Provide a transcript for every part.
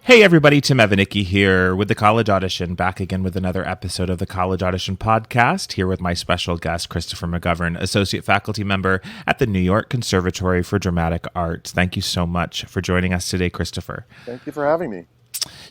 Hey everybody, Tim Evanicki here with the College Audition, back again with another episode of the College Audition podcast, here with my special guest, Christopher McGovern, Associate Faculty Member at the New York Conservatory for Dramatic Arts. Thank you so much for joining us today, Christopher. Thank you for having me.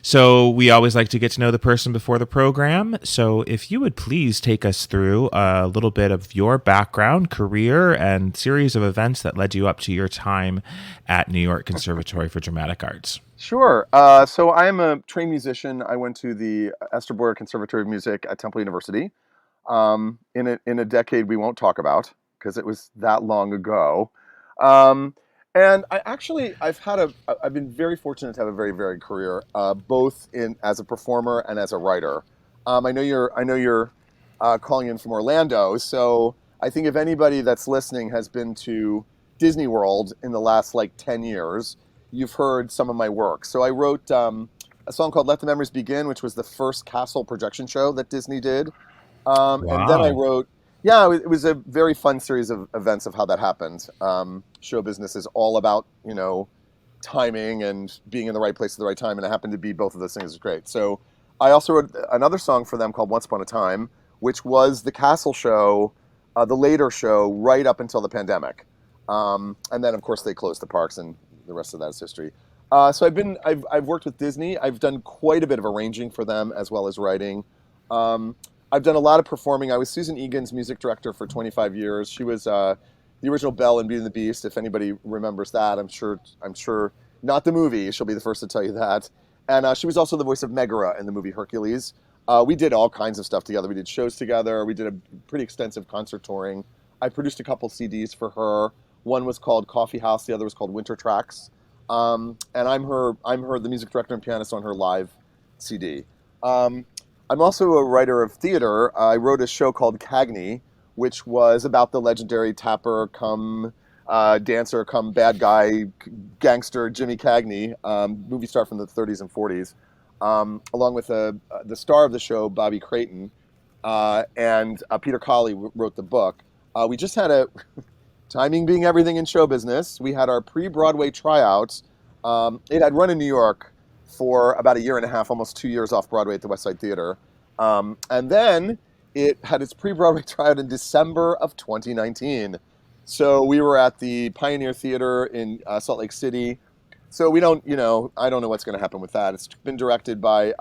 So we always like to get to know the person before the program. So if you would please take us through a little bit of your background, career, and series of events that led you up to your time at New York Conservatory for Dramatic Arts. Sure. So I am a trained musician. I went to the Esther Boyer Conservatory of Music at Temple University in a decade we won't talk about because it was that long ago. Um, and I've been very fortunate to have a very varied career, both in as a performer and as a writer. I know you're calling in from Orlando, so I think if anybody that's listening has been to Disney World in the last like 10 years, you've heard some of my work. So I wrote a song called Let the Memories Begin, which was the first castle projection show that Disney did. And then I Wow. wrote, yeah, it was a very fun series of events of how that happened. Show business is all about, timing and being in the right place at the right time. And it happened to be both of those things is great. So I also wrote another song for them called Once Upon a Time, which was the castle show, the later show right up until the pandemic. And then, of course, they closed the parks and the rest of that is history. So I've worked with Disney. I've done quite a bit of arranging for them as well as writing. Um, I've done a lot of performing. I was Susan Egan's music director for 25 years. She was the original Belle in Beauty and the Beast. If anybody remembers that, I'm sure not the movie. She'll be the first to tell you that. And she was also the voice of Megara in the movie Hercules. We did all kinds of stuff together. We did shows together. We did a pretty extensive concert touring. I produced a couple CDs for her. One was called Coffee House. The other was called Winter Tracks. And I'm her the music director and pianist on her live CD. Um, I'm also a writer of theater. I wrote a show called Cagney, which was about the legendary tapper come dancer come bad guy gangster Jimmy Cagney, movie star from the 30s and 40s, along with the star of the show, Bobby Creighton, and Peter Colley wrote the book. We just had a timing being everything in show business. We had our pre-Broadway tryouts. It had run in New York for about a year and a half, almost 2 years off Broadway at the West Side Theater. And then it had its pre-Broadway tryout in December of 2019. So we were at the Pioneer Theater in Salt Lake City. So we don't, I don't know what's going to happen with that. It's been directed by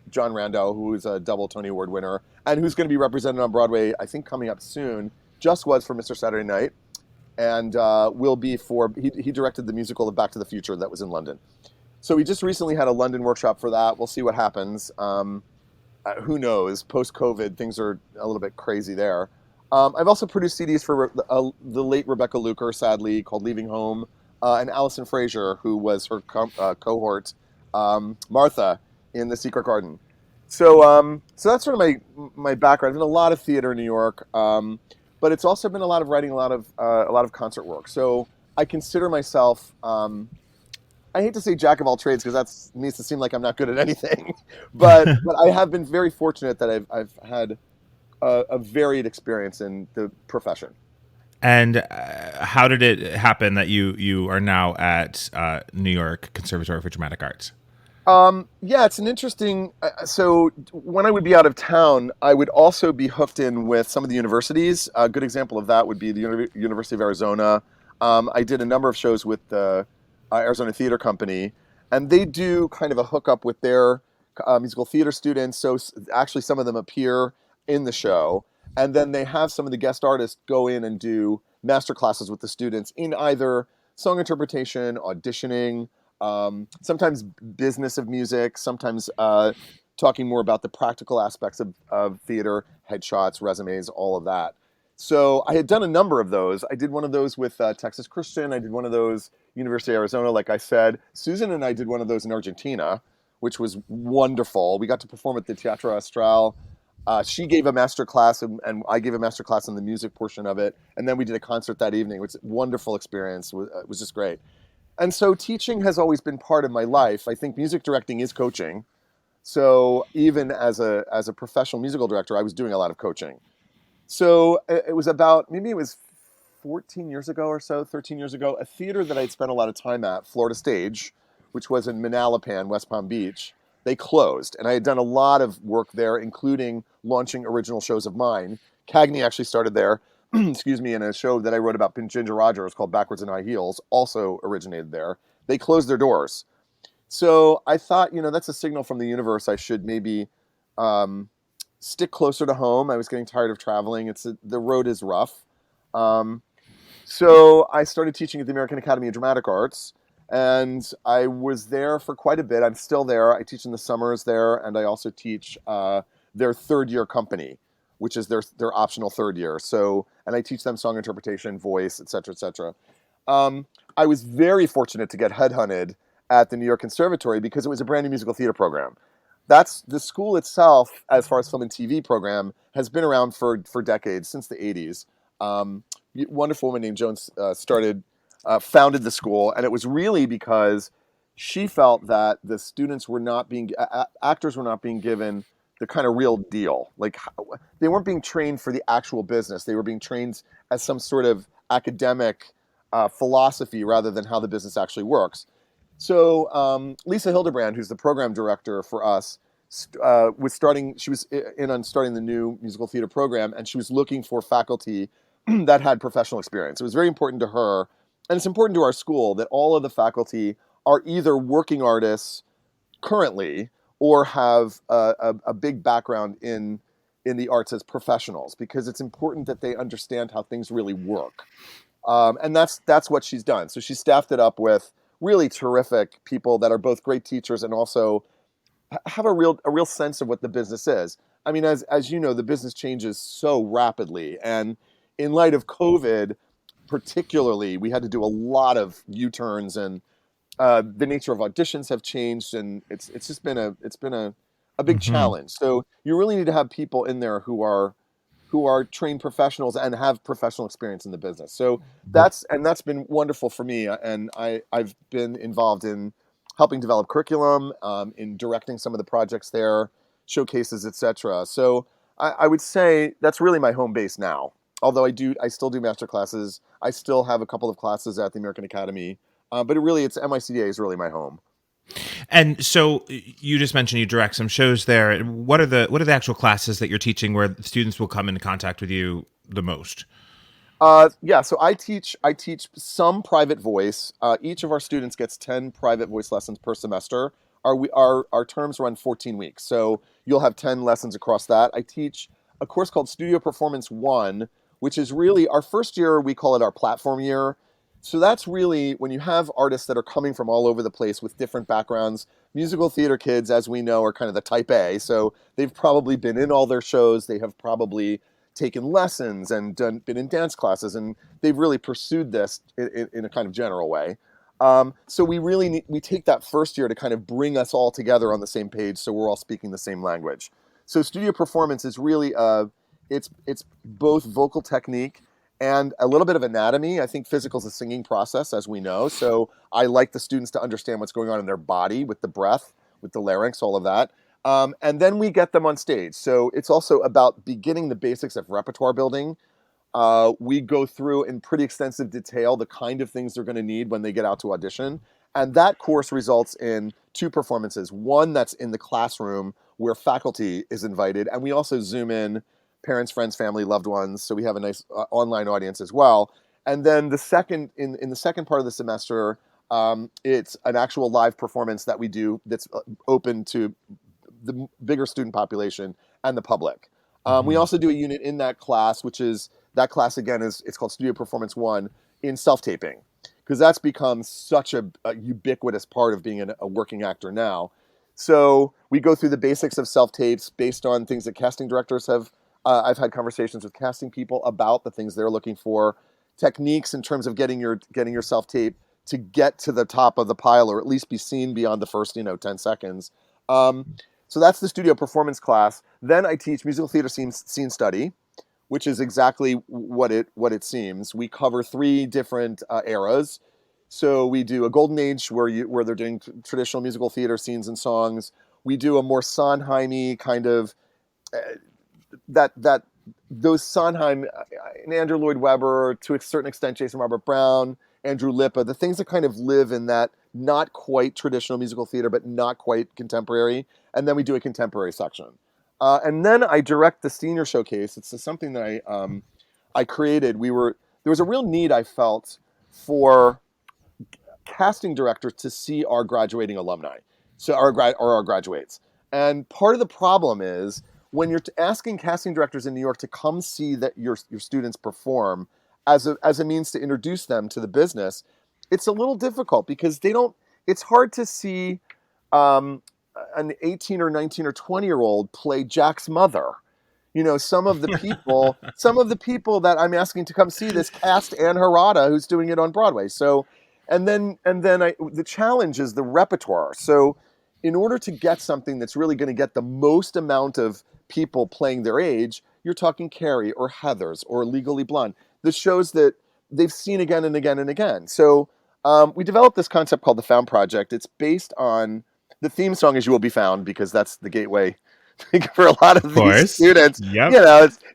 John Rando, who is a double Tony Award winner, and who's going to be represented on Broadway, I think, coming up soon. Just was for Mr. Saturday Night, and will be for, he directed the musical of Back to the Future that was in London. So we just recently had a London workshop for that. We'll see what happens. Who knows? Post-COVID, things are a little bit crazy there. I've also produced CDs for the late Rebecca Luker, sadly, called Leaving Home, and Alison Fraser, who was her cohort, Martha, in The Secret Garden. So that's sort of my background. I've done a lot of theater in New York, but it's also been a lot of writing, a lot of concert work. So I consider myself. I hate to say jack of all trades because that needs to seem like I'm not good at anything, but I have been very fortunate that I've had a varied experience in the profession. And how did it happen that you are now at New York Conservatory for Dramatic Arts? Yeah, it's an interesting. So when I would be out of town, I would also be hooked in with some of the universities. A good example of that would be the University of Arizona. I did a number of shows with the Arizona Theater Company, and they do kind of a hookup with their musical theater students. So actually, some of them appear in the show, and then they have some of the guest artists go in and do master classes with the students in either song interpretation, auditioning, sometimes business of music, sometimes talking more about the practical aspects of theater, headshots, resumes, all of that. So I had done a number of those. I did one of those with Texas Christian. I did one of those University of Arizona, like I said. Susan and I did one of those in Argentina, which was wonderful. We got to perform at the Teatro Astral. She gave a master class, and I gave a master class on the music portion of it. And then we did a concert that evening. It was a wonderful experience. It was just great. And so teaching has always been part of my life. I think music directing is coaching. So even as a professional musical director, I was doing a lot of coaching. So it was about, maybe it was 14 years ago or so, 13 years ago, a theater that I'd spent a lot of time at, Florida Stage, which was in Manalapan, West Palm Beach, they closed. And I had done a lot of work there, including launching original shows of mine. Cagney actually started there, excuse me, in a show that I wrote about Ginger Rogers called Backwards in High Heels, also originated there. They closed their doors. So I thought, that's a signal from the universe. I should maybe stick closer to home. I was getting tired of traveling. The road is rough. So I started teaching at the American Academy of Dramatic Arts, and I was there for quite a bit. I'm still there. I teach in the summers there, and I also teach their third-year company, which is their optional third year. So, and I teach them song interpretation, voice, et cetera, et cetera. I was very fortunate to get headhunted at the New York Conservatory because it was a brand new musical theater program. That's the school itself, as far as film and TV program, has been around for decades, since the 80s. Wonderful woman named Joan founded the school, and it was really because she felt that the students were not being, actors were not being given the kind of real deal. Like, they weren't being trained for the actual business. They were being trained as some sort of academic philosophy rather than how the business actually works. So Lisa Hildebrand, who's the program director for us, was starting. She was in on starting the new musical theater program, and she was looking for faculty that had professional experience. It was very important to her, and it's important to our school, that all of the faculty are either working artists currently or have a big background in the arts as professionals, because it's important that they understand how things really work. And that's what she's done. So she staffed it up with really terrific people that are both great teachers and also have a real sense of what the business is. I mean, as you know, the business changes so rapidly, and in light of COVID, particularly, we had to do a lot of U-turns, and the nature of auditions have changed, and it's just been a big Mm-hmm. challenge. So you really need to have people in there who are trained professionals and have professional experience in the business. So that's been wonderful for me. And I've been involved in helping develop curriculum, in directing some of the projects there, showcases, etc. So I would say that's really my home base now. Although I still do master classes. I still have a couple of classes at the American Academy, but it's MICDA is really my home. And so you just mentioned you direct some shows there. What are the actual classes that you're teaching where students will come into contact with you the most? Yeah, so I teach some private voice. Each of our students gets 10 private voice lessons per semester. Our terms run 14 weeks, so you'll have 10 lessons across that. I teach a course called Studio Performance 1, which is really our first year. We call it our platform year. So that's really when you have artists that are coming from all over the place with different backgrounds. Musical theater kids, as we know, are kind of the type A. So they've probably been in all their shows. They have probably taken lessons and been in dance classes, and they've really pursued this in a kind of general way. So we take that first year to kind of bring us all together on the same page, so we're all speaking the same language. So studio performance is really it's both vocal technique and a little bit of anatomy. I think physical is a singing process, as we know. So I like the students to understand what's going on in their body with the breath, with the larynx, all of that. And then we get them on stage. So it's also about beginning the basics of repertoire building. We go through in pretty extensive detail the kind of things they're going to need when they get out to audition. And that course results in two performances. One that's in the classroom where faculty is invited, and we also Zoom in parents, friends, family, loved ones. So we have a nice online audience as well. And then the second in the second part of the semester, it's an actual live performance that we do that's open to the bigger student population and the public. We Mm-hmm. also do a unit in that class, which is that class again it's called Studio Performance 1 in self-taping, because that's become such a ubiquitous part of being a working actor now. So we go through the basics of self-tapes based on things that casting directors have. I've had conversations with casting people about the things they're looking for, techniques in terms of getting your self-tape to get to the top of the pile or at least be seen beyond the first 10 seconds. So that's the studio performance class. Then I teach musical theater scene study, which is exactly what it seems. We cover three different eras. So we do a golden age where they're doing traditional musical theater scenes and songs. We do a more Sondheim-y kind of that those Sondheim and Andrew Lloyd Webber, to a certain extent Jason Robert Brown, Andrew Lippa, the things that kind of live in that not quite traditional musical theater, but not quite contemporary. And then we do a contemporary section. And then I direct the senior showcase. It's something that I created. There was a real need I felt for casting directors to see our graduating alumni, so our graduates. And part of the problem is when you're asking casting directors in New York to come see that your students perform as a means to introduce them to the business, it's a little difficult because they don't. It's hard to see um, an 18 or 19 or 20-year-old play Jack's mother. Some of the people that I'm asking to come see this cast Anne Harada, who's doing it on Broadway. So, the challenge is the repertoire. So, in order to get something that's really going to get the most amount of people playing their age, you're talking Carrie or Heathers or Legally Blonde, the shows that they've seen again and again and again. So, we developed this concept called the Found Project. It's based on the theme song is "You Will Be Found" because that's the gateway for a lot of Of these course. students. Yep.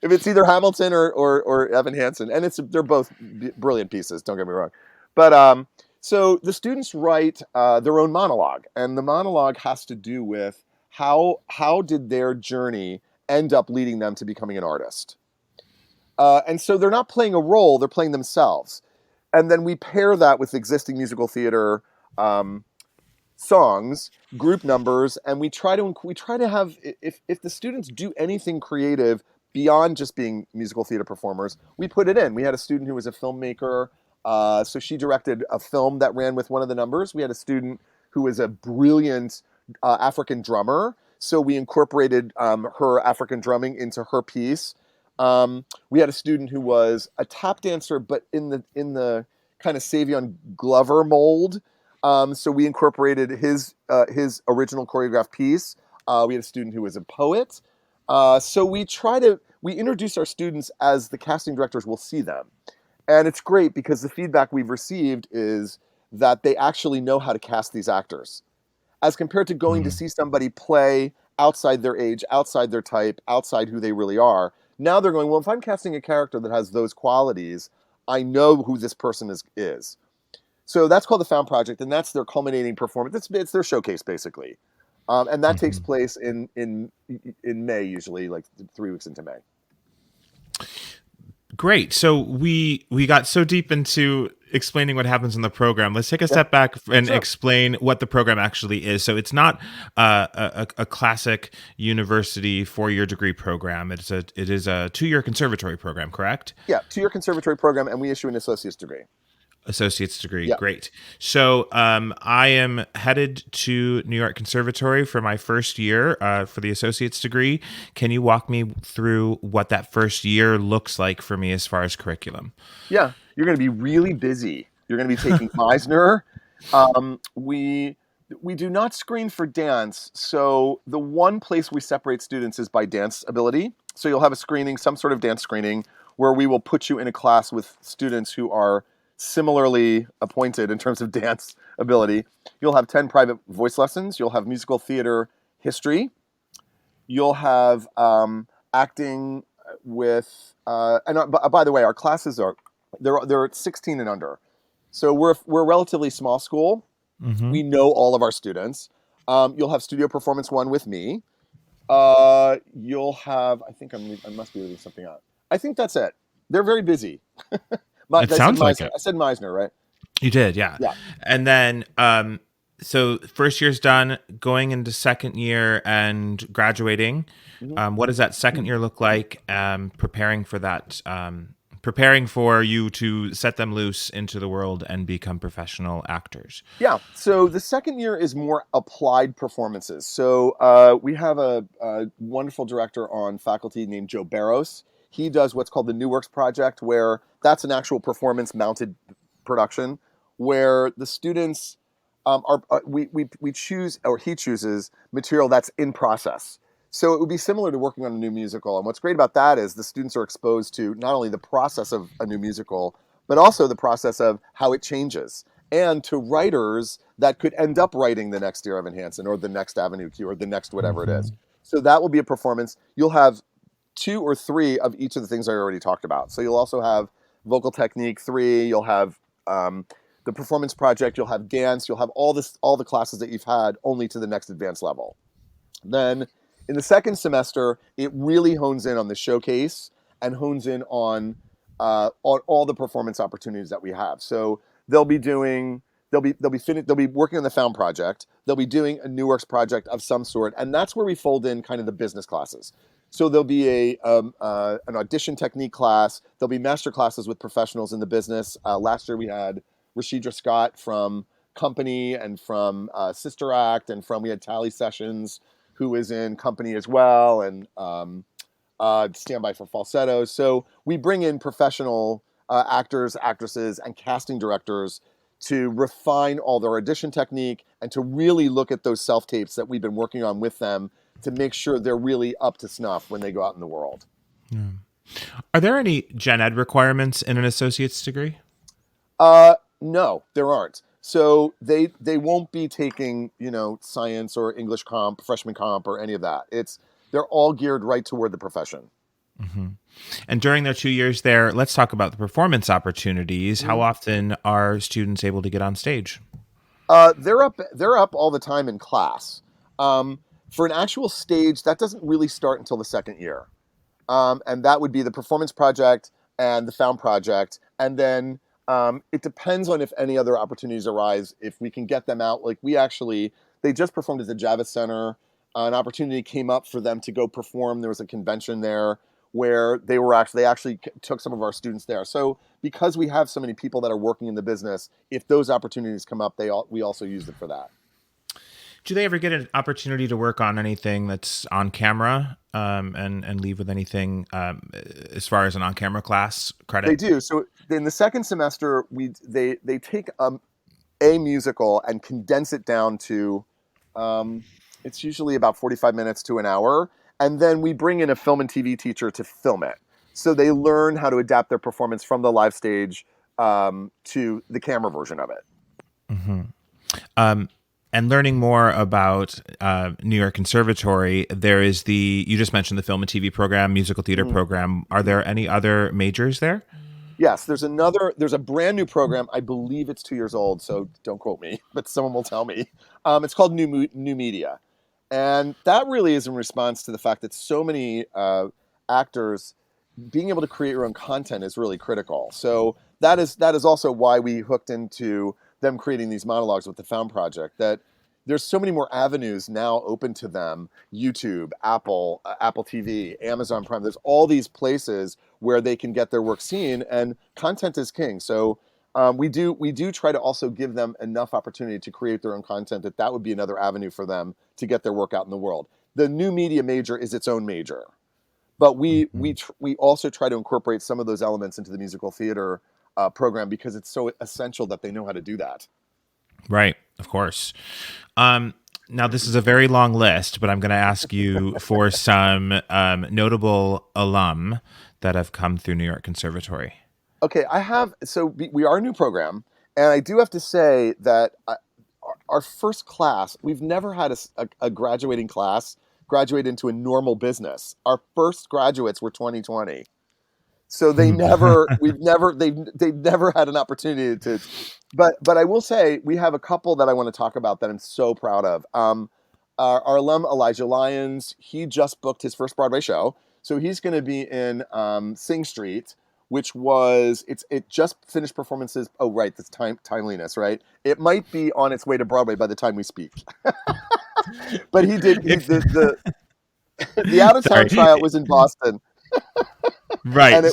If it's either Hamilton or Evan Hansen, and they're both brilliant pieces. Don't get me wrong, but so the students write their own monologue, and the monologue has to do with how did their journey end up leading them to becoming an artist. And so they're not playing a role; they're playing themselves. And then we pair that with existing musical theater songs, group numbers, and we try to have, if the students do anything creative beyond just being musical theater performers, we put it in. We had a student who was a filmmaker, so she directed a film that ran with one of the numbers. We had a student who was a brilliant African drummer, so we incorporated her African drumming into her piece. We had a student who was a tap dancer, but in the kind of Savion Glover mold. So we incorporated his original choreographed piece. We had a student who was a poet. So we introduce our students as the casting directors will see them. And it's great because the feedback we've received is that they actually know how to cast these actors. As compared to going to Mm. see somebody play outside their age, outside their type, outside who they really are. Now they're going, well, if I'm casting a character that has those qualities, I know who this person is. So that's called the Found Project, and that's their culminating performance. It's their showcase, basically, and that takes Mhm. place in May, usually, like 3 weeks into May. Great. So we got so deep into explaining what happens in the program. Let's take a Yeah, step back and sure. explain what the program actually is. So it's not a classic university 4-year degree program. It is a 2-year conservatory program, correct? Yeah, 2-year conservatory program, and we issue an associate's degree. Associate's degree. Yeah, Great. So I am headed to New York Conservatory for my first year for the associate's degree. Can you walk me through what that first year looks like for me as far as curriculum? yeah. You're going to be really busy. You're going to be taking Meisner. We do not screen for dance, so the one place we separate students is by dance ability. So you'll have a screening, some sort of dance screening, where we will put you in a class with students who are similarly appointed in terms of dance ability. You'll have 10 private voice lessons. You'll have musical theater history. You'll have acting with, by the way, our classes they're 16 and under. So we're a relatively small school. Mm-hmm. We know all of our students. You'll have studio performance one with me. You'll have, I think I must be leaving something out. I think that's it. They're very busy. It sounds like it. I said Meisner, right? You did, yeah. Yeah. And then, so first year's done, going into second year and graduating. Mhm. What does that second year look like? Preparing for that, preparing for you to set them loose into the world and become professional actors. Yeah. So the second year is more applied performances. So we have a wonderful director on faculty named Joe Barros. He does what's called the New Works Project, where that's an actual performance mounted production where the students we choose, or he chooses material that's in process. So it would be similar to working on a new musical. And what's great about that is the students are exposed to not only the process of a new musical, but also the process of how it changes, and to writers that could end up writing the next Dear Evan Hansen or the next Avenue Q or the next whatever it Mm-hmm. is. So that will be a performance. You'll have 2 or 3 of each of the things I already talked about. So you'll also have vocal technique 3. You'll have the performance project, you'll have dance, you'll have all the classes that you've had, only to the next advanced level. Then in the second semester, it really hones in on the showcase and hones in on all the performance opportunities that we have. So they'll be doing they'll be working on the Found project. They'll be doing a New Works project of some sort, and that's where we fold in kind of the business classes. So there'll be an audition technique class. There'll be master classes with professionals in the business. Last year we had Rashidra Scott from Company and from Sister Act, and we had Tally Sessions, who is in Company as well, and Stand By for Falsetto. So we bring in professional actors, actresses, and casting directors to refine all their audition technique and to really look at those self-tapes that we've been working on with them to make sure they're really up to snuff when they go out in the world. Yeah. Are there any gen ed requirements in an associate's degree? No, there aren't. So they won't be taking, science or English comp, freshman comp, or any of that. They're all geared right toward the profession. Mm-hmm. And during their 2 years there, let's talk about the performance opportunities. How often are students able to get on stage? They're up all the time in class. For an actual stage, that doesn't really start until the second year. And that would be the performance project and the Found project. And then it depends on if any other opportunities arise, if we can get them out. Like they just performed at the Javits Center. An opportunity came up for them to go perform. There was a convention there where they actually took some of our students there. So because we have so many people that are working in the business, if those opportunities come up, we also use it for that. Do they ever get an opportunity to work on anything that's on camera and leave with anything as far as an on-camera class credit? They do. So in the second semester, they take a musical and condense it down to it's usually about 45 minutes to an hour. And then we bring in a film and TV teacher to film it. So they learn how to adapt their performance from the live stage to the camera version of it. Mm-hmm. And learning more about New York Conservatory, there is you just mentioned the film and TV program, musical theater program. Are there any other majors there? Yes, there's a brand new program. I believe it's 2 years old, so don't quote me, but someone will tell me. It's called New Media. And that really is in response to the fact that so many actors being able to create your own content is really critical. So that is also why we hooked into them creating these monologues with the Found project, that there's so many more avenues now open to them. YouTube, Apple TV, Amazon Prime. There's all these places where they can get their work seen, and content is king. So we do try to also give them enough opportunity to create their own content that would be another avenue for them to get their work out in the world. The new media major is its own major, but we also try to incorporate some of those elements into the musical theater program because it's so essential that they know how to do that. Right, of course. Now, this is a very long list, but I'm going to ask you for some notable alum that have come through New York Conservatory. Okay, we are a new program, and I do have to say that our first class, we've never had a graduating class graduate into a normal business. Our first graduates were 2020. So they've never had an opportunity to, but I will say we have a couple that I want to talk about that I'm so proud of. Our alum Elijah Lyons, he just booked his first Broadway show, so he's going to be in Sing Street, which it just finished performances. Oh right, that's timeliness, right? It might be on its way to Broadway by the time we speak. But the out of town tryout was in Boston. Right. And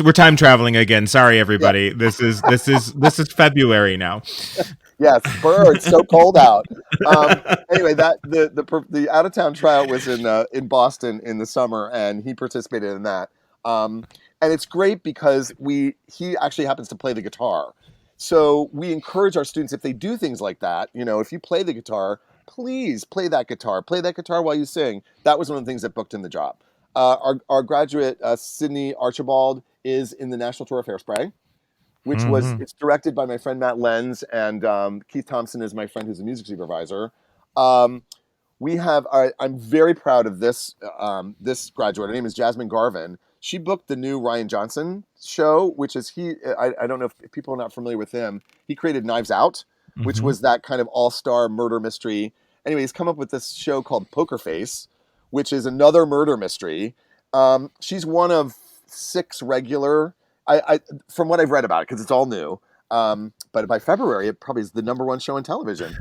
we're time traveling again. Sorry, everybody. Yeah. This is February now. Yes, it's so cold out. Anyway, the out of town tryout was in Boston in the summer, and he participated in that. And it's great because he actually happens to play the guitar. So we encourage our students, if they do things like that, if you play the guitar, please play that guitar. Play that guitar while you sing. That was one of the things that booked in the job. Our graduate, Sydney Archibald, is in the National Tour of Hairspray, which it's directed by my friend Matt Lenz, and Keith Thompson is my friend who's a music supervisor. I'm very proud of this graduate. Her name is Jasmine Garvin. she booked the new Ryan Johnson show, which is I don't know if people are not familiar with him. He created Knives Out, which Hmm. was that kind of all-star murder mystery. Anyway, he's come up with this show called Poker Face, which is another murder mystery. She's one of six regular. I from what I've read about it, because it's all new. But by February, it probably is the number one show on television.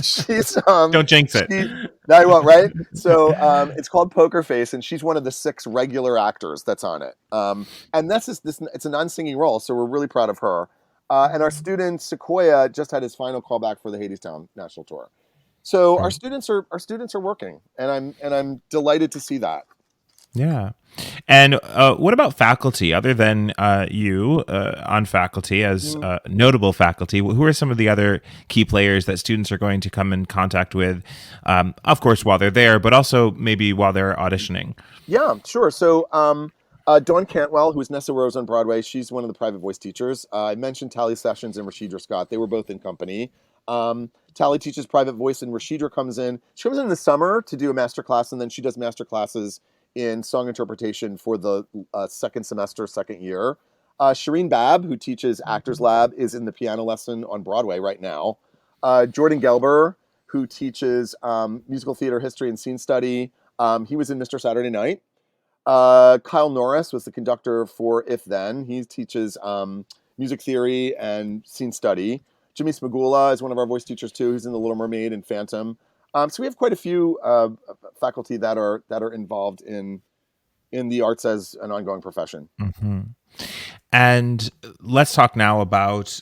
She's Don't jinx it. she no, I won't, right? So it's called Poker Face, and she's one of the six regular actors that's on it. And that's just this. It's a non-singing role, so we're really proud of her. And our student Sequoia just had his final callback for the Hadestown National Tour. So Great. our students are working, and I'm delighted to see that. Yeah. And what about faculty, other than you on faculty as Mm, notable faculty? Who are some of the other key players that students are going to come in contact with, of course, while they're there, but also maybe while they're auditioning? yeah, sure. So Dawn Cantwell, who's Nessa Rose on Broadway, she's one of the private voice teachers. I mentioned Tally Sessions and Rashidra Scott. They were both in company. Tally teaches private voice, and Rashidra comes in. She comes in the summer to do a master class, and then she does master classes in song interpretation for the second semester, second year. Shireen Babb, who teaches Actors Lab, is in the piano lesson on Broadway right now. Jordan Gelber, who teaches musical theater history and scene study, he was in Mr. Saturday Night. Kyle Norris was the conductor for If Then. He teaches music theory and scene study. Jimmy Smagula is one of our voice teachers too. He's in The Little Mermaid and Phantom. So we have quite a few faculty that are involved in the arts as an ongoing profession. Hmm. And let's talk now about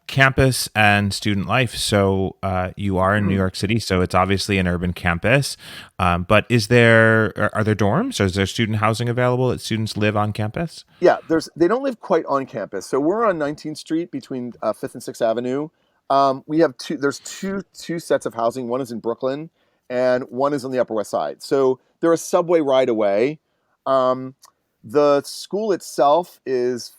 campus and student life. So you are in New York City, so it's obviously an urban campus. But are there dorms? Or is there student housing available that students live on campus? Yeah, they don't live quite on campus. So we're on 19th Street between 5th and 6th Avenue. We have two sets of housing. One is in Brooklyn, and one is on the Upper West Side. So they're a subway ride away. Um, the school itself is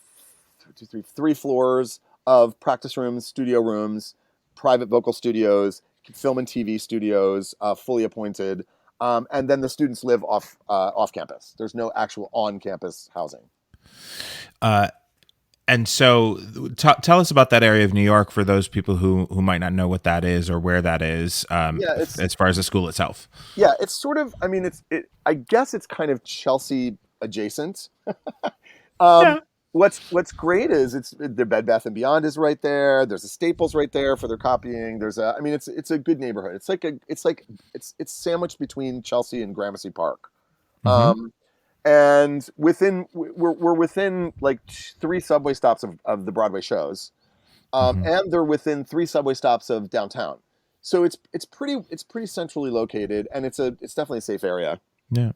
three floors of practice rooms, studio rooms, private vocal studios, film and TV studios, fully appointed. And then the students live off campus. There's no actual on campus housing. Uh, and so tell us about that area of New York for those people who might not know what that is or where that is, Yeah, it's as far as the school itself. it's sort of. I mean, I guess it's kind of Chelsea adjacent. Um, Yeah. what's great is it's the Bed Bath and Beyond is right there. There's a Staples right there for their copying. I mean, it's a good neighborhood. It's sandwiched between Chelsea and Gramercy Park. Hmm. Um, and we're within like three subway stops of the Broadway shows, Hmm. and they're within three subway stops of downtown. So it's pretty centrally located, and it's definitely a safe area. Yeah.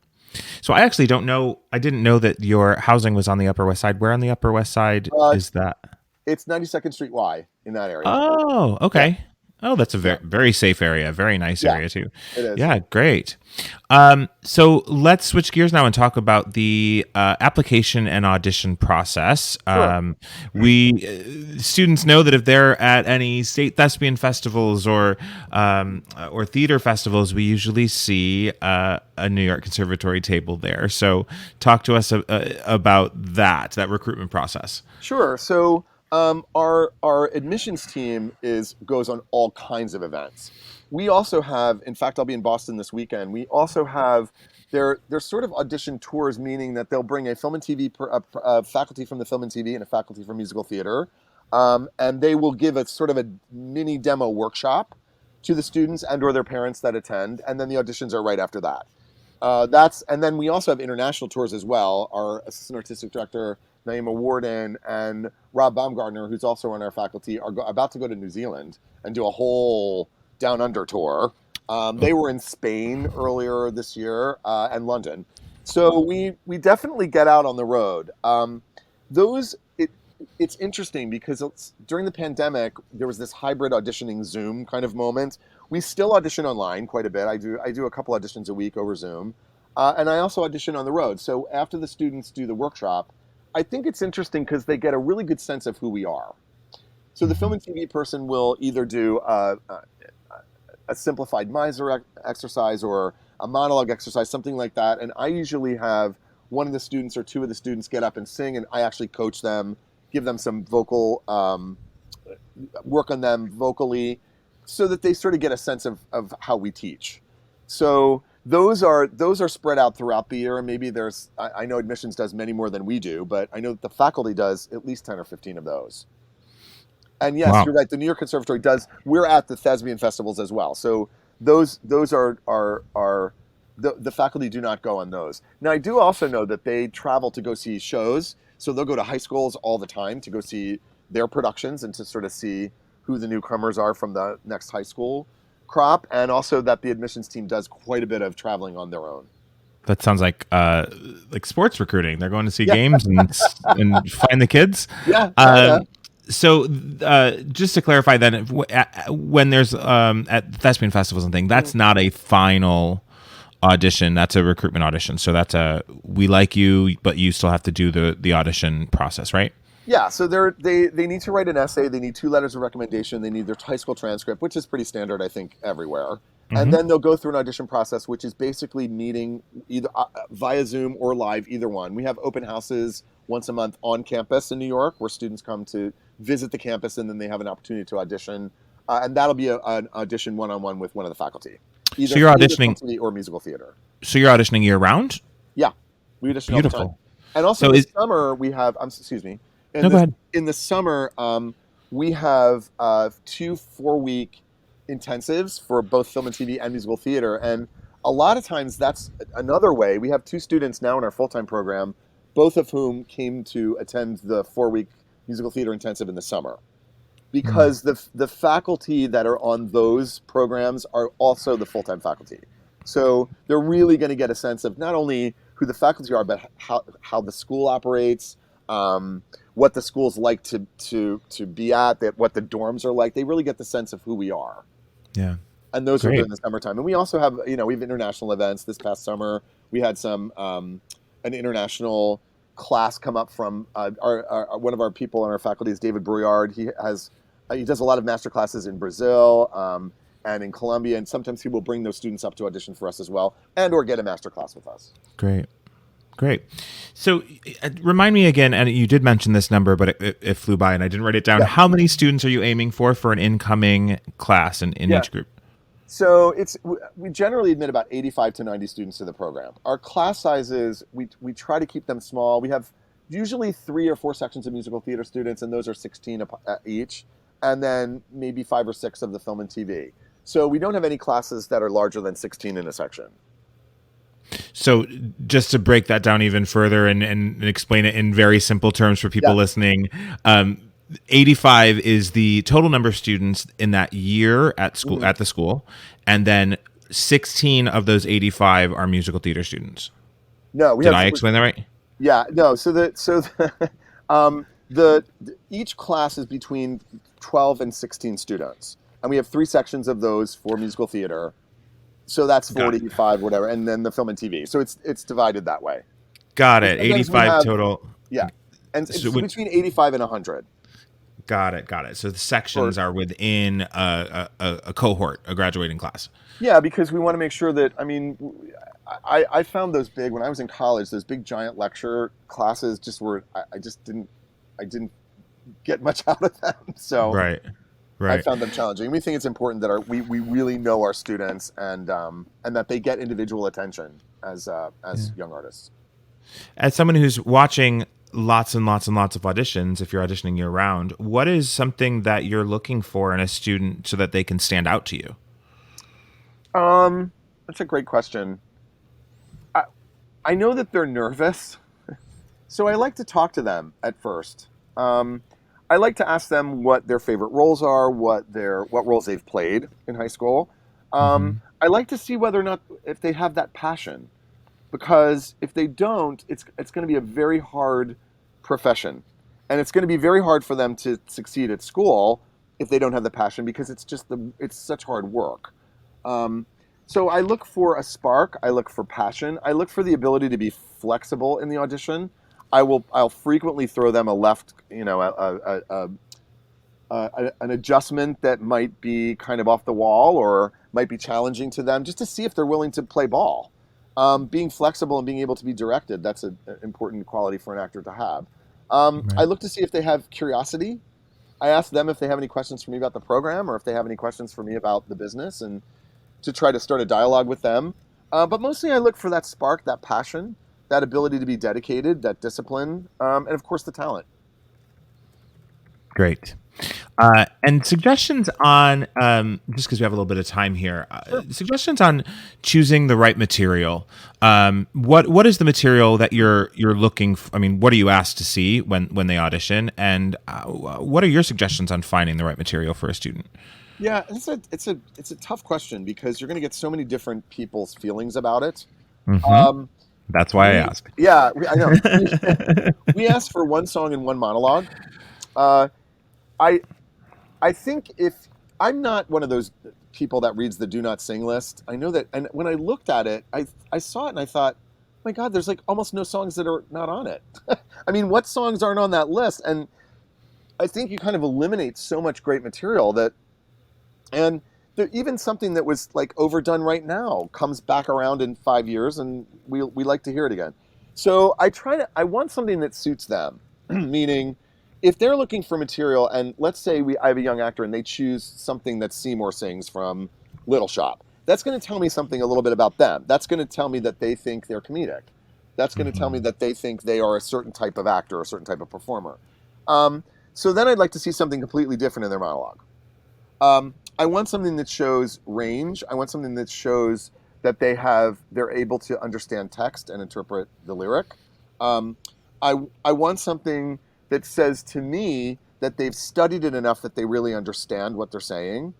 So I actually don't know. I didn't know that your housing was on the Upper West Side. Where on the Upper West Side Uh, is that? it's 92nd Street Y in that area. Oh, Yeah, okay. Oh, that's a yeah, very safe area. Very nice yeah. area too. It is. Yeah, great. So let's switch gears now and talk about the application and audition process. Sure. We students know that if they're at any state thespian festivals or theater festivals, we usually see a New York Conservatory table there. So talk to us about that recruitment process. Sure. So our admissions team goes on all kinds of events. We also have, in fact, I'll be in Boston this weekend. We also have they're sort of audition tours, meaning that they'll bring a film and TV faculty from the film and TV and a faculty from musical theater, and they will give a sort of a mini demo workshop to the students and/or their parents that attend, and then the auditions are right after that. And then we also have international tours as well. Our assistant artistic director Naima Warden and Rob Baumgartner, who's also on our faculty, are about to go to New Zealand and do a whole down under tour. They were in Spain earlier this year and London, so we definitely get out on the road. Those it it's interesting because during the pandemic there was this hybrid auditioning Zoom kind of moment. We still audition online quite a bit. I do a couple auditions a week over Zoom, and I also audition on the road. So after the students do the workshop, I think it's interesting because they get a really good sense of who we are. So the film Mhm. and TV person will either do a simplified miser exercise or a monologue exercise, something like that. And I usually have one of the students or two of the students get up and sing, and I actually coach them, give them some vocal, work on them vocally, so that they sort of get a sense of how we teach. So those are spread out throughout the year, and maybe I know admissions does many more than we do, but I know that the faculty does at least 10 or 15 of those. And yes, Wow. you're right. The New York Conservatory does. We're at the thespian festivals as well. So those are the faculty do not go on those. Now I do also know that they travel to go see shows. So they'll go to high schools all the time to go see their productions and to sort of see who the newcomers are from the next high school crop, and also that the admissions team does quite a bit of traveling on their own. That sounds like sports recruiting. They're going to see Yeah, games and find the kids. yeah, kind of. Um, so just to clarify, then, when there's at thespian festivals and things, that's not a final audition. That's a recruitment audition. So that's we like you, but you still have to do the audition process, right? Yeah, so they need to write an essay. They need 2 letters of recommendation. They need their high school transcript, which is pretty standard, I think, everywhere. And Mm-hmm. then they'll go through an audition process, which is basically meeting either via Zoom or live, either one. We have open houses once a month on campus in New York, where students come to visit the campus, and then they have an opportunity to audition. And that'll be an audition one-on-one with one of the faculty, So either you're theater auditioning. faculty or musical theater. So you're auditioning year round. Yeah, we audition all the time. Beautiful. And also So this is summer we have. Excuse me. no, go ahead. In the summer, we have 2 4-week intensives for both film and TV and musical theater, and a lot of times that's another way. We have 2 students now in our full-time program, both of whom came to attend the 4-week musical theater intensive in the summer, because the faculty that are on those programs are also the full-time faculty. So they're really going to get a sense of not only who the faculty are, but how the school operates, what the school's like to be at, what the dorms are like. They really get the sense of who we are. Yeah. And those are Great. during the summertime. And we also have, we have international events. This past summer, we had an international class come up from one of our people on our faculty is David Brouillard. He does a lot of master classes in Brazil and in Colombia, and sometimes he will bring those students up to audition for us as well, and or get a master class with us. Great. So remind me again, and you did mention this number, but it flew by and I didn't write it down. Yeah. How many students are you aiming for an incoming class in Yeah. each group? So we generally admit about 85 to 90 students to the program. Our class sizes, we try to keep them small. We have usually 3 or 4 sections of musical theater students, and those are 16 each, and then maybe 5 or 6 of the film and TV. So we don't have any classes that are larger than 16 in a section. So just to break that down even further and explain it in very simple terms for people listening, 85 is the total number of students in that year at school, at the school, and then 16 of those 85 are musical theater students. No, Did I explain that right? Yeah, no. Each class is between 12 and 16 students, and we have 3 sections of those for musical theater. So that's 45, whatever, and then the film and TV. So it's divided that way. Got it. 85 total. Yeah, and it's So between 85 and 100. Got it. So the sections are within a cohort, a graduating class. Yeah, because we want to make sure that, I found those big, when I was in college, those big giant lecture classes I didn't get much out of them. So Right. I found them challenging. We think it's important that we really know our students and that they get individual attention as young artists. As someone who's watching lots and lots and lots of auditions, if you're auditioning year round, what is something that you're looking for in a student so that they can stand out to you? That's a great question. I know that they're nervous, so I like to talk to them at first. I like to ask them what their favorite roles are, what roles they've played in high school. I like to see whether or not if they have that passion, because if they don't, it's going to be a very hard profession, and it's going to be very hard for them to succeed at school if they don't have the passion, because it's such hard work. So I look for a spark. I look for passion. I look for the ability to be flexible in the audition. I'll frequently throw them an adjustment that might be kind of off the wall or might be challenging to them, just to see if they're willing to play ball. Being flexible and being able to be directed, that's an important quality for an actor to have. I Right. look to see if they have curiosity. I ask them if they have any questions for me about the program or if they have any questions for me about the business, and to try to start a dialogue with them. But mostly I look for that spark, that passion, that ability to be dedicated, that discipline, and of course the talent. Great. And suggestions on, just because we have a little bit of time here, Sure. suggestions on choosing the right material. What is the material that you're looking? I mean, what are you asked to see when they audition, and what are your suggestions on finding the right material for a student? Yeah, it's a tough question because you're going to get so many different people's feelings about it. Hmm. Um, That's why I we ask. yeah, I know. We asked for one song and one monologue. Uh, I I think if I'm not one of those people that reads the do not sing list. I know that, and when I looked at it, I saw it and I thought, oh my God, there's like almost no songs that are not on it. I mean, what songs aren't on that list? And I think you kind of eliminate so much great material that, and even something that was like overdone right now comes back around in 5 years, and we like to hear it again. So I want something that suits them, meaning if they're looking for material, and let's say I have a young actor and they choose something that Seymour sings from Little Shop, that's going to tell me something a little bit about them. That's going to tell me that they think they're comedic. That's going to tell me Hmm. that they think they are a certain type of actor, a certain type of performer. Um, so then I'd like to see something completely different in their monologue. I want something that shows range. I want something that shows that they're able to understand text and interpret the lyric. Um, I want something that says to me that they've studied it enough that they really understand what they're saying.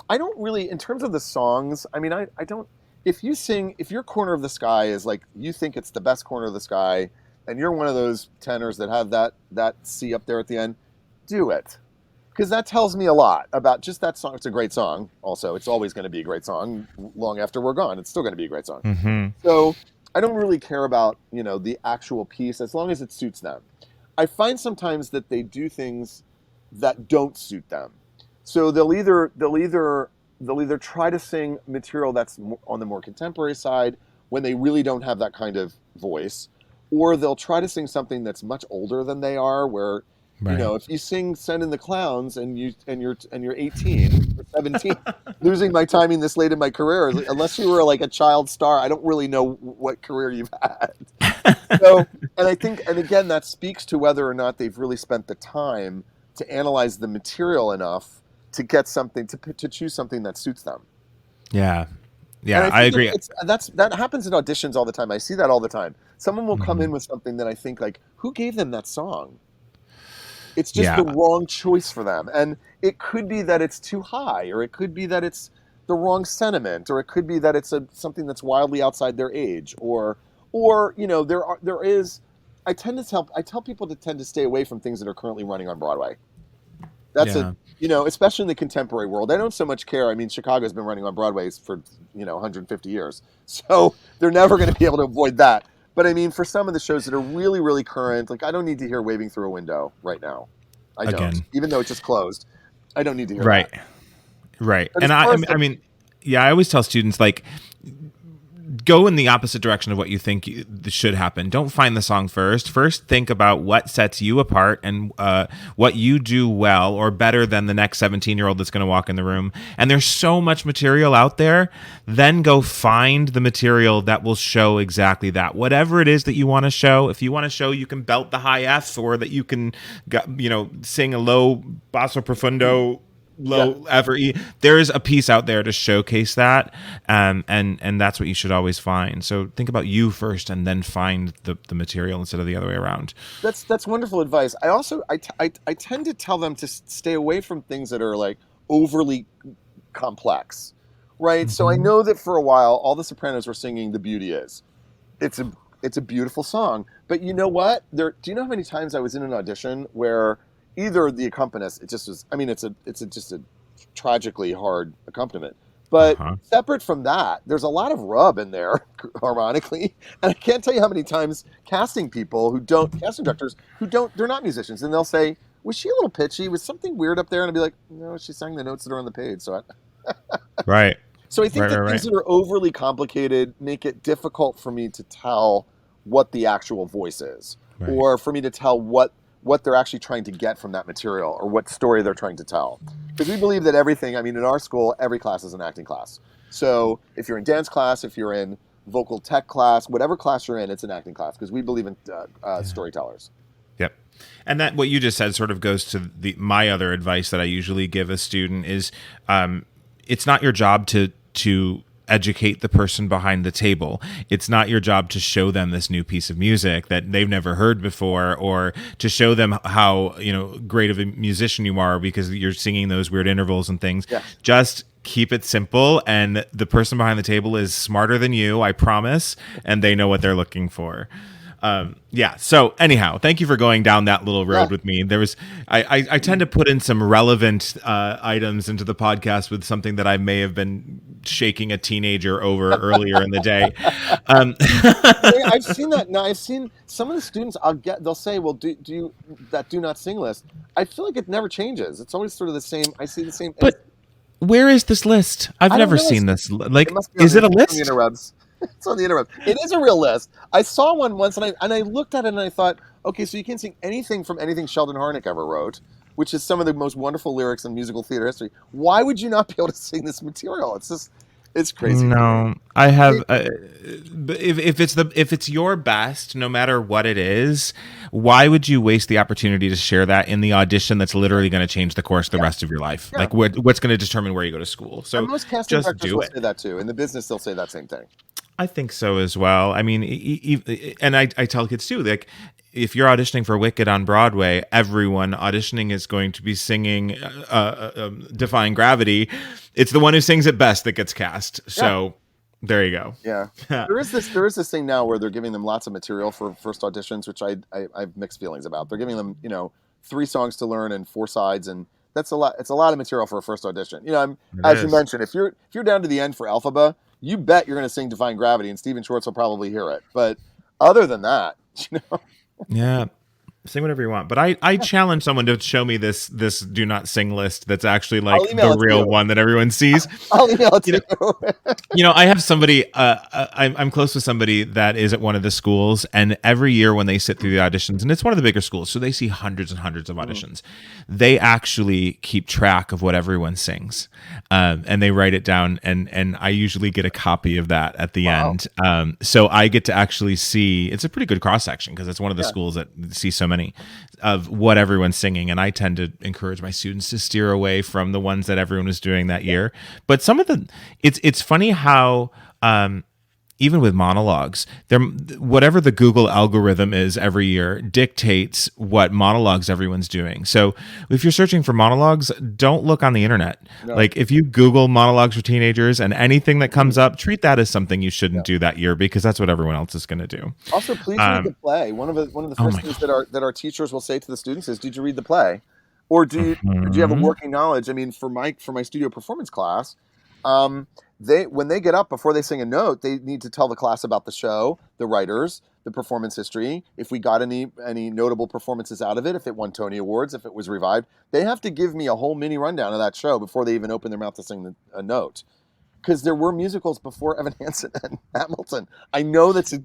I don't really, in terms of the songs, I mean, I don't, if your corner of the sky is like, you think it's the best corner of the sky, and you're one of those tenors that have that C up there at the end, do it, because that tells me a lot about just that song. It's a great song. Also, it's always going to be a great song long after we're gone. It's still going to be a great song. Hmm. So I don't really care about the actual piece as long as it suits them. I find sometimes that they do things that don't suit them. So they'll either try to sing material that's on the more contemporary side when they really don't have that kind of voice, or they'll try to sing something that's much older than they are, where Right. if you sing "Send in the Clowns" and you're 18 or 17, losing my timing this late in my career, unless you were like a child star, I don't really know what career you've had. So, and I think, and again, that speaks to whether or not they've really spent the time to analyze the material enough to get something to choose something that suits them. Yeah. And Yeah, I I think agree. that happens in auditions all the time. I see that all the time. Someone will come Hmm. in with something that I think like, who gave them that song? It's just the Yeah. wrong choice for them. And it could be that it's too high, or it could be that it's the wrong sentiment, or it could be that it's something that's wildly outside their age, or there is. I tell people to tend to stay away from things that are currently running on Broadway. That's a Yeah. especially in the contemporary world. I don't so much care. I mean, Chicago's been running on Broadway for 150 years, so they're never going to be able to avoid that. But I mean, for some of the shows that are really, really current, like I don't need to hear "Waving Through a Window" right now. I don't, Again. even though it just closed. I don't need to hear that. Right. Right. But as And far as I the mean, yeah, I always tell students like go in the opposite direction of what you think should happen. Don't find the song first. First, think about what sets you apart and what you do well or better than the next 17-year-old that's going to walk in the room. And there's so much material out there. Then go find the material that will show exactly that. Whatever it is that you want to show. If you want to show you can belt the high F, or that you can, sing a low basso profundo, yeah, low ever e, there's a piece out there to showcase that, and that's what you should always find. So think about you first and then find the material instead of the other way around. that's wonderful advice. I also I tend to tell them to stay away from things that are like overly complex, right? So I Hmm. know that for a while, all the Sopranos were singing "The Beauty Is." It's a beautiful song, but you know what? Do you know how many times I was in an audition where either the accompanist, it just was. I mean, just a tragically hard accompaniment. But Uh-huh. separate from that, there's a lot of rub in there, ironically. And I can't tell you how many times casting directors who don't, they're not musicians, and they'll say, "Was she a little pitchy? Was something weird up there?" And I'd be like, "No, she sang the notes that are on the page." So Right. So I think Right, that right, things right. that are overly complicated make it difficult for me to tell what the actual voice is, Right. or for me to tell what they're actually trying to get from that material, or what story they're trying to tell. Because we believe that everything, I mean, in our school, every class is an acting class. So if you're in dance class, if you're in vocal tech class, whatever class you're in, it's an acting class, because we believe in Yeah. storytellers. Yep. And that what you just said sort of goes to my other advice that I usually give a student is it's not your job to educate the person behind the table. It's not your job to show them this new piece of music that they've never heard before, or to show them how, great of a musician you are because you're singing those weird intervals and things. Yeah. Just keep it simple, and the person behind the table is smarter than you, I promise, and they know what they're looking for. Yeah. So anyhow, thank you for going down that little road Yeah. with me. There was, I tend to put in some relevant items into the podcast with something that I may have been shaking a teenager over earlier in the day. I've seen that now. I've seen some of the students. They'll say, "Well, do you that do not sing list?" I feel like it never changes. It's always sort of the same. I see the same. And But where is this list? I've I don't never know. seen this. It Like, must be on is the it a on the list? interwebs. It's on the interwebs. It is a real list. I saw one once, and I looked at it and I thought, okay, so you can't sing anything from anything Sheldon Harnick ever wrote, which is some of the most wonderful lyrics in musical theater history. Why would you not be able to sing this material? It's crazy to me. No, I have. If it's your best, no matter what it is, why would you waste the opportunity to share that in the audition that's literally going to change the course of the Yeah, rest of your life? yeah. Like what's going to determine where you go to school? And So most casting just directors do will it. say that too. In the business, they'll say that same thing. I think so as well. I mean, and I tell kids too, like, if you're auditioning for Wicked on Broadway, everyone auditioning is going to be singing Defying Gravity. It's the one who sings it best that gets cast. Yeah. So there you go. Yeah. There is this thing now where they're giving them lots of material for first auditions, which I have mixed feelings about. They're giving them, 3 songs to learn and 4 sides, and that's a lot. It's a lot of material for a first audition. It As you is. mentioned, if you're down to the end for Elphaba, you bet you're going to sing Defying Gravity, and Stephen Schwartz will probably hear it. But other than that, Yeah. Sing whatever you want. But I challenge someone to show me this do not sing list that's actually like I'll email the it to real you. one that everyone sees. I'll email it to You know, you. I have somebody. I'm close with somebody that is at one of the schools, and every year when they sit through the auditions, and it's one of the bigger schools, so they see hundreds and hundreds of auditions. They actually keep track of what everyone sings, and they write it down. And I usually get a copy of that at the Wow. end, so I get to actually see. It's a pretty good cross section because it's one of the Yeah. schools that see so many of what everyone's singing, and I tend to encourage my students to steer away from the ones that everyone was doing that year. But some of the it's funny how even with monologues, there whatever the Google algorithm is every year dictates what monologues everyone's doing. So if you're searching for monologues, don't look on the internet. No. Like if you Google monologues for teenagers and anything that comes up, treat that as something you shouldn't do that year because that's what everyone else is going to do. Also, please read the play. One of the first things that our teachers will say to the students is, "Did you read the play, or do you have a working knowledge?" I mean, for my studio performance class, when they get up before they sing a note, they need to tell the class about the show, the writers, the performance history. If we got any notable performances out of it, if it won Tony Awards, if it was revived, they have to give me a whole mini rundown of that show before they even open their mouth to sing a note. Because there were musicals before Evan Hansen and Hamilton. I know that's a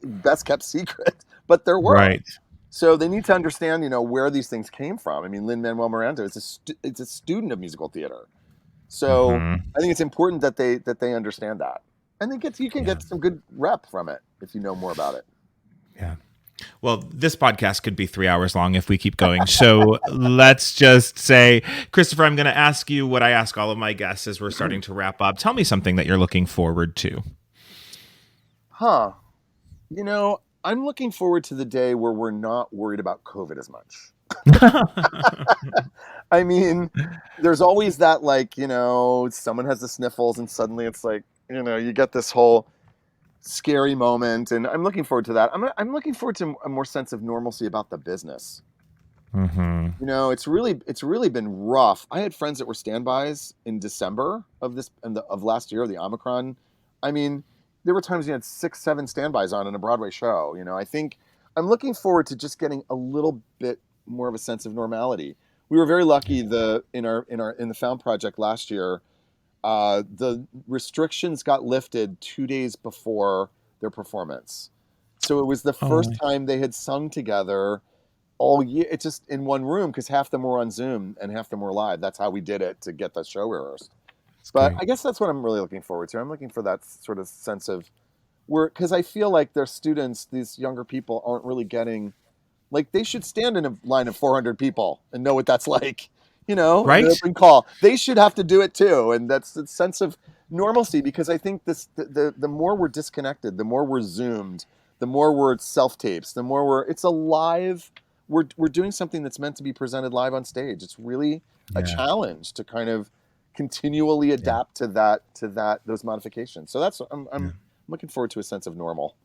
best kept secret, but there were. Right. So they need to understand, where these things came from. I mean, Lin-Manuel Miranda is a student of musical theater. So I think it's important that they understand that, and you can get some good rep from it if you know more about it. Yeah. Well, this podcast could be 3 hours long if we keep going. So let's just say, Christopher, I'm going to ask you what I ask all of my guests as we're starting to wrap up. Tell me something that you're looking forward to. I'm looking forward to the day where we're not worried about COVID as much. I mean, there's always that, someone has the sniffles and suddenly it's like, you get this whole scary moment, and I'm looking forward to that. I'm looking forward to a more sense of normalcy about the business. It's really been rough. I had friends that were standbys in December of last year, the Omicron. I mean, there were times you had 6, 7 standbys on in a Broadway show. I think I'm looking forward to just getting a little bit more of a sense of normality. We were very lucky in the Found Project last year. the restrictions got lifted 2 days before their performance. So it was the first time they had sung together all year. It's just in one room because half them were on Zoom and half them were live. That's how we did it to get the show rehearsed. But I guess that's what I'm really looking forward to. I'm looking for that sort of sense of because I feel like their students, these younger people, aren't really getting, like, they should stand in a line of 400 people and know what that's like, right? An open call. They should have to do it too. And that's the sense of normalcy, because I think the more we're disconnected, the more we're Zoomed, the more we're self-tapes, the more it's a live, we're doing something that's meant to be presented live on stage. It's really a challenge to kind of continually adapt to those modifications. So that's I'm looking forward to a sense of normal.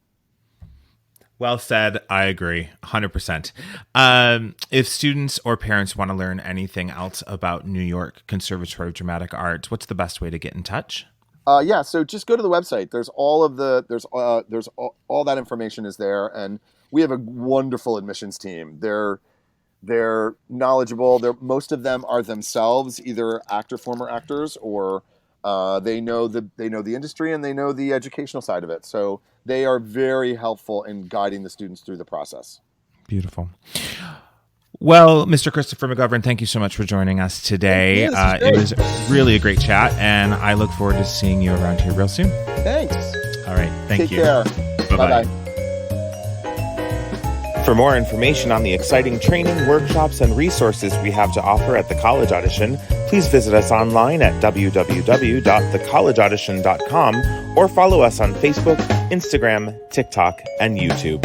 Well said. I agree 100%. If students or parents want to learn anything else about New York Conservatory of Dramatic Arts, what's the best way to get in touch? So just go to the website. There's all that information is there, and we have a wonderful admissions team. They're knowledgeable. Most of them are themselves either former actors, or they know the industry and they know the educational side of it. So they are very helpful in guiding the students through the process. Beautiful. Well, Mr. Christopher McGovern, thank you so much for joining us today. It was really a great chat, and I look forward to seeing you around here real soon. Thanks. All right. Thank you. Take care. Bye-bye. For more information on the exciting training, workshops, and resources we have to offer at the College Audition, please visit us online at www.thecollegeaudition.com or follow us on Facebook, Instagram, TikTok, and YouTube.